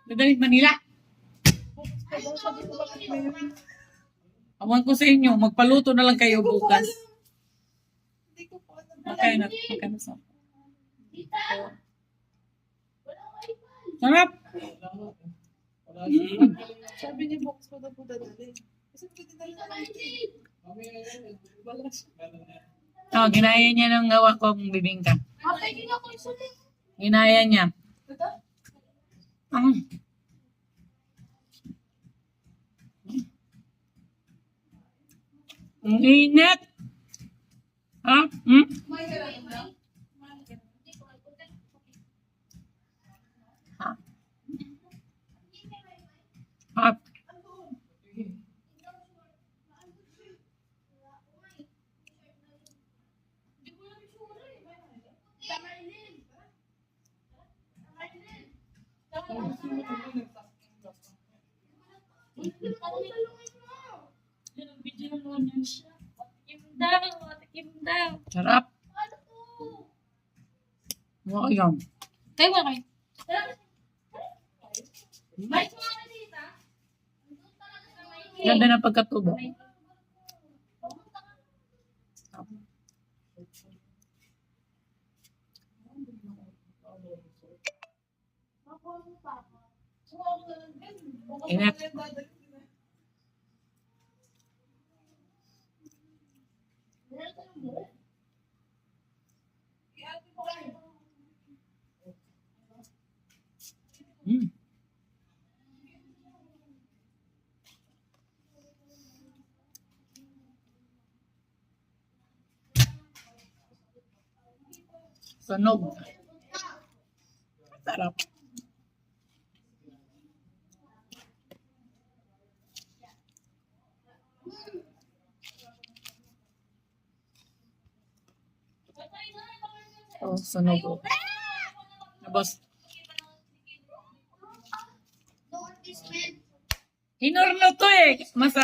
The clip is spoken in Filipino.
Dadalhin Manila. Awan ko sa inyo, magpaluto na lang kayo bukas. Magkano sa? Sarap! Sabi niya, box ko na po dadali. Kasi dadali na wala siya. Oh, ginaya niya ng gawa kong bibingka. Ginaya niya. Ang init. Ha? Ha? Sarap. Wow, yan. Kayo ba kayo? Ganda ng pagkatubo. Init. Sunog. Sarap. Oh, sunog. Tapos, hinurno to eh. Masarap.